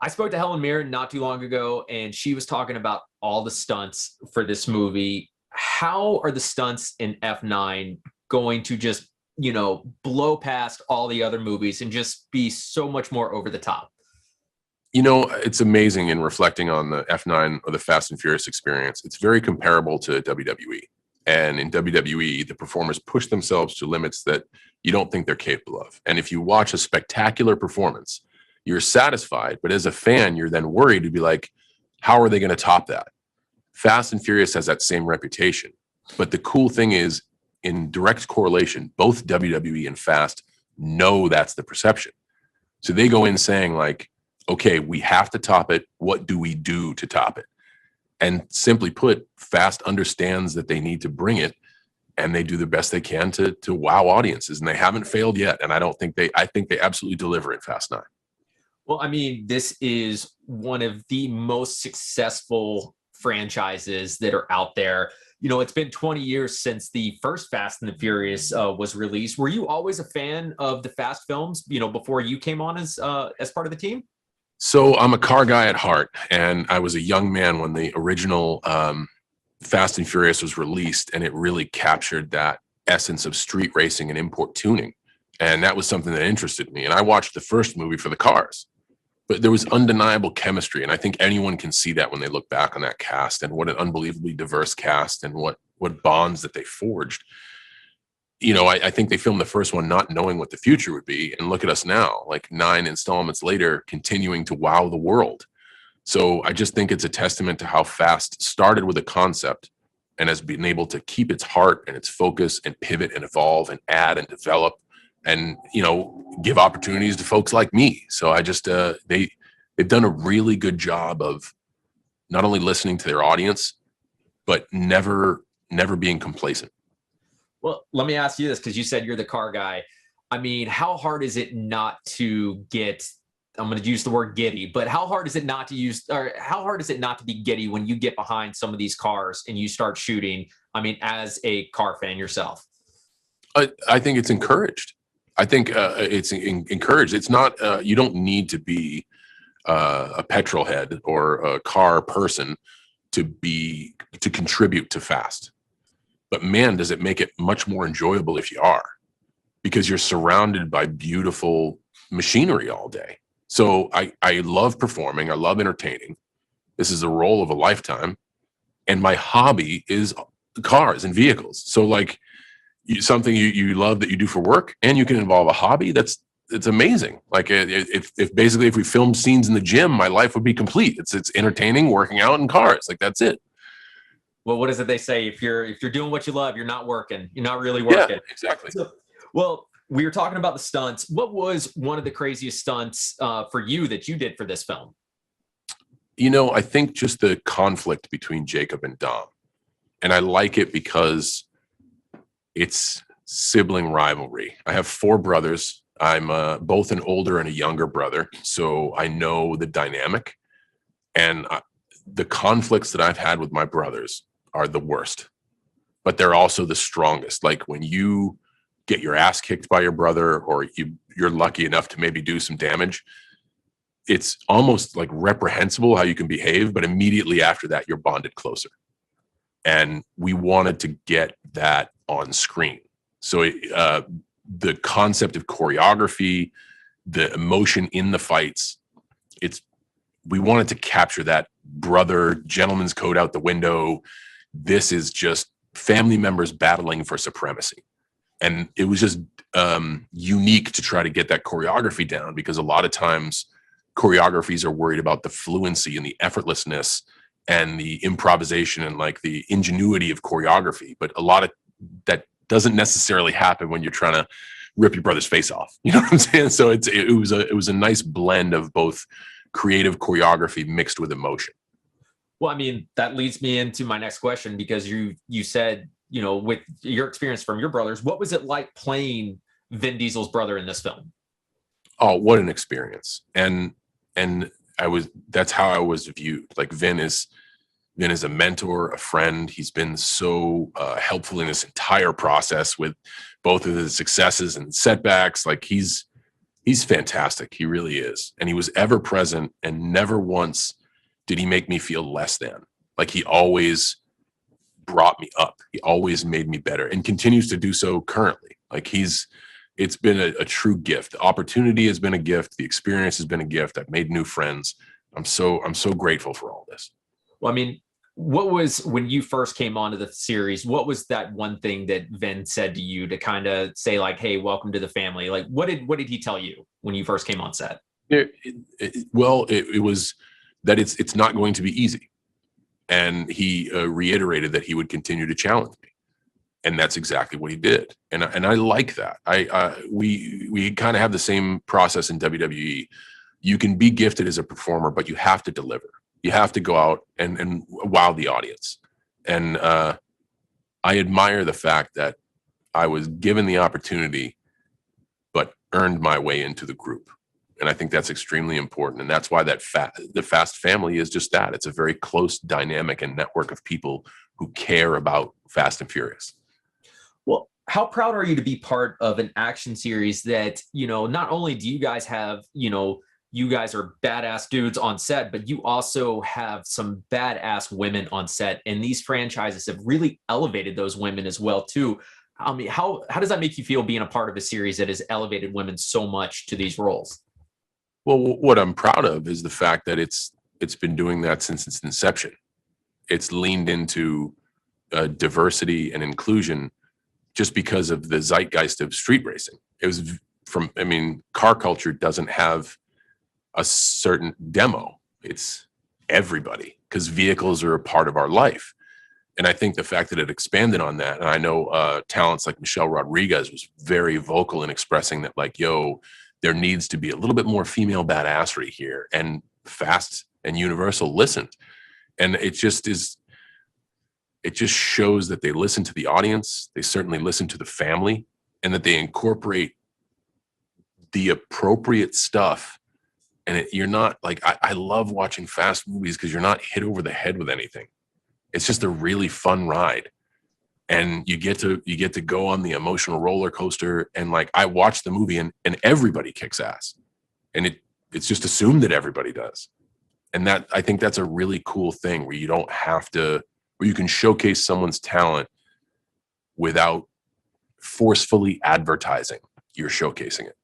I spoke to Helen Mirren not too long ago, and she was talking about all the stunts for this movie. How are the stunts in F9 going to just, blow past all the other movies and just be so much more over the top? It's amazing in reflecting on the F9 or the Fast and Furious experience. It's very comparable to WWE. And in WWE, the performers push themselves to limits that you don't think they're capable of. And if you watch a spectacular performance, you're satisfied. But as a fan, you're then worried to be like, how are they going to top that? Fast and Furious has that same reputation. But the cool thing is, in direct correlation, both WWE and Fast know that's the perception. So they go in saying like, okay, we have to top it. What do we do to top it? And simply put, Fast understands that they need to bring it, and they do the best they can to wow audiences, and they haven't failed yet. And I think they absolutely deliver in Fast 9. Well, I mean, this is one of the most successful franchises that are out there. It's been 20 years since the first Fast and the Furious was released. Were you always a fan of the Fast films, before you came on as part of the team? So I'm a car guy at heart, and I was a young man when the original Fast and Furious was released, and it really captured that essence of street racing and import tuning. And that was something that interested me. And I watched the first movie for the cars, but there was undeniable chemistry. And I think anyone can see that when they look back on that cast, and what an unbelievably diverse cast, and what bonds that they forged. I think they filmed the first one not knowing what the future would be. And look at us now, like 9 installments later, continuing to wow the world. So I just think it's a testament to how Fast started with a concept and has been able to keep its heart and its focus and pivot and evolve and add and develop and, give opportunities to folks like me. So I just, they've done a really good job of not only listening to their audience, but never being complacent. Well, let me ask you this, because you said you're the car guy. I mean, how hard is it not to get, I'm going to use the word giddy, but how hard is it not to be giddy when you get behind some of these cars and you start shooting? I mean, as a car fan yourself. I think it's encouraged. I think it's encouraged. It's not, you don't need to be a petrol head or a car person to contribute to Fast. But man, does it make it much more enjoyable if you are, because you're surrounded by beautiful machinery all day. So I love performing. I love entertaining. This is a role of a lifetime. And my hobby is cars and vehicles. So like something you love that you do for work, and you can involve a hobby, it's amazing. Like if we filmed scenes in the gym, my life would be complete. It's entertaining, working out, in cars. Like that's it. Well, what is it they say? If you're doing what you love, you're not working. You're not really working. Yeah, exactly. So, well, we were talking about the stunts. What was one of the craziest stunts for you that you did for this film? I think just the conflict between Jacob and Dom. And I like it because it's sibling rivalry. I have 4 brothers. I'm both an older and a younger brother. So I know the dynamic. And the conflicts that I've had with my brothers are the worst, but they're also the strongest. Like when you get your ass kicked by your brother, or you're lucky enough to maybe do some damage, it's almost like reprehensible how you can behave, but immediately after that, you're bonded closer. And we wanted to get that on screen. So the concept of choreography, the emotion in the fights, we wanted to capture that brother gentleman's code out the window. This is just family members battling for supremacy. And it was just unique to try to get that choreography down, because a lot of times choreographies are worried about the fluency and the effortlessness and the improvisation and like the ingenuity of choreography. But a lot of that doesn't necessarily happen when you're trying to rip your brother's face off. You know what I'm saying? So it was a nice blend of both creative choreography mixed with emotion. Well, I mean, that leads me into my next question, because you said, with your experience from your brothers, what was it like playing Vin Diesel's brother in this film? Oh, what an experience. And that's how I was viewed. Like Vin is a mentor, a friend. He's been so helpful in this entire process with both of his successes and setbacks. Like he's He's fantastic. He really is. And he was ever present, and never once did he make me feel less than. Like, he always brought me up. He always made me better, and continues to do so currently. Like, it's been a true gift. The opportunity has been a gift. The experience has been a gift. I've made new friends. I'm so grateful for all this. Well, I mean, what was, when you first came onto the series, what was that one thing that Vin said to you to kind of say, like, hey, welcome to the family? Like, what did he tell you when you first came on set? It was that it's not going to be easy. And he reiterated that he would continue to challenge me. And that's exactly what he did. And I like that. We kind of have the same process in WWE. You can be gifted as a performer, but you have to deliver. You have to go out and wow the audience. And I admire the fact that I was given the opportunity, but earned my way into the group. And I think that's extremely important. And that's why the Fast family is just that. It's a very close dynamic and network of people who care about Fast and Furious. Well, how proud are you to be part of an action series that, not only do you guys have, you guys are badass dudes on set, but you also have some badass women on set. And these franchises have really elevated those women as well, too. I mean, how does that make you feel being a part of a series that has elevated women so much to these roles? Well, what I'm proud of is the fact that it's been doing that since its inception. It's leaned into diversity and inclusion just because of the zeitgeist of street racing. It was car culture doesn't have a certain demo. It's everybody, because vehicles are a part of our life. And I think the fact that it expanded on that, and I know talents like Michelle Rodriguez was very vocal in expressing that, like, yo, there needs to be a little bit more female badassery here. And Fast and Universal listened. And it just shows that they listen to the audience. They certainly listen to the family, and that they incorporate the appropriate stuff. And you're not like, I love watching Fast movies because you're not hit over the head with anything. It's just a really fun ride. And you get to go on the emotional roller coaster. And like, I watch the movie and everybody kicks ass. And it's just assumed that everybody does. And that, I think that's a really cool thing where you can showcase someone's talent without forcefully advertising you're showcasing it.